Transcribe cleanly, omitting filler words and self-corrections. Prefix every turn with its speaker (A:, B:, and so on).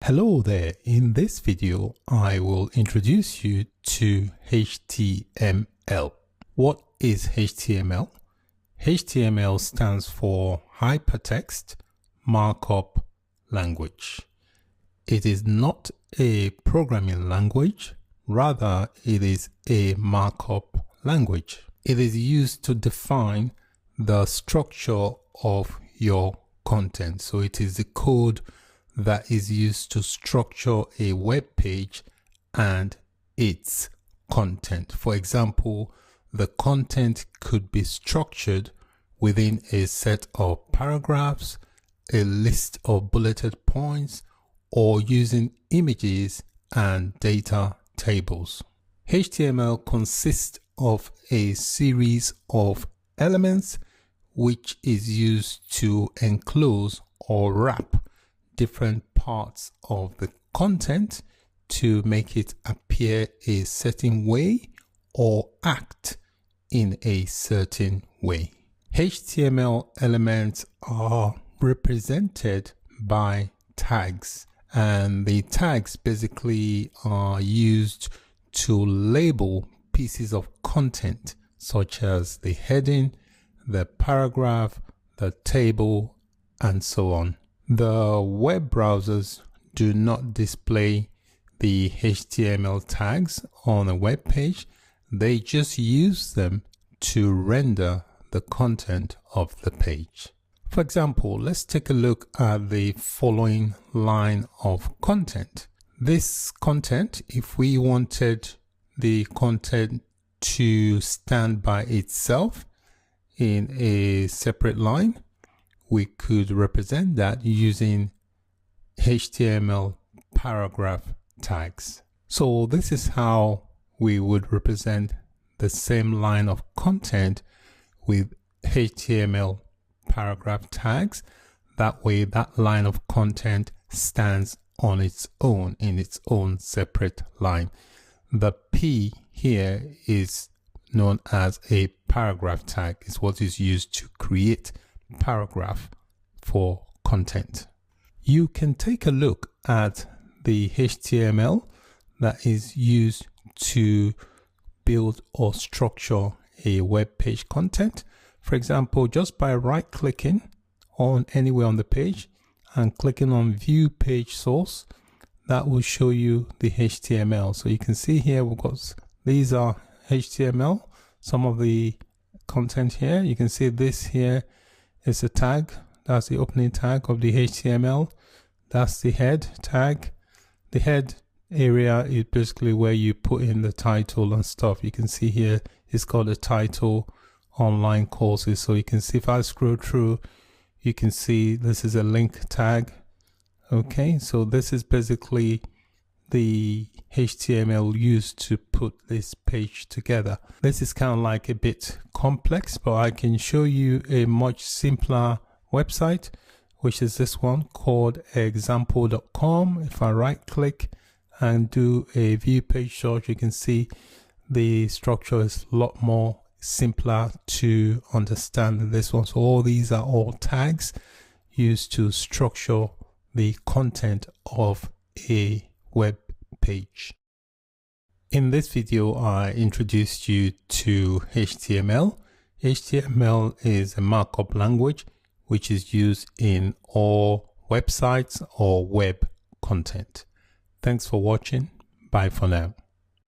A: Hello there. In this video, I will introduce you to HTML. What is HTML? HTML stands for Hypertext Markup Language. It is not a programming language, rather it is a markup language. It is used to define the structure of your content. So it is the code that is used to structure a web page and its content. For example, the content could be structured within a set of paragraphs, a list of bulleted points, or using images and data tables. HTML consists of a series of elements which is used to enclose or wrap different parts of the content to make it appear a certain way or act in a certain way. HTML elements are represented by tags, and the tags basically are used to label pieces of content such as the heading, the paragraph, the table, and so on. The web browsers do not display the HTML tags on a web page. They just use them to render the content of the page. For example, let's take a look at the following line of content. This content, if we wanted the content to stand by itself in a separate line, we could represent that using HTML paragraph tags. So this is how we would represent the same line of content with HTML paragraph tags. That way that line of content stands on its own in its own separate line. The P here is known as a paragraph tag. It's what is used to create paragraph for content. You can take a look at the HTML that is used to build or structure a web page content. For example, just by right clicking on anywhere on the page and clicking on view page source, that will show you the HTML. So you can see here we've got, these are HTML, some of the content here. You can see this here is a tag. That's the opening tag of the HTML. That's the head tag. The head area is basically where you put in the title and stuff. You can see here it's called a title online courses. So you can see if I scroll through, you can see this is a link tag. Okay, so this is basically the HTML used to put this page together. This is kind of like a bit complex, but I can show you a much simpler website, which is this one called example.com. If I right click and do a view page search, you can see the structure is a lot more simpler to understand than this one. So all these are all tags used to structure the content of a web page. In this video, I introduced you to HTML. HTML is a markup language which is used in all websites or web content. Thanks for watching. Bye for now.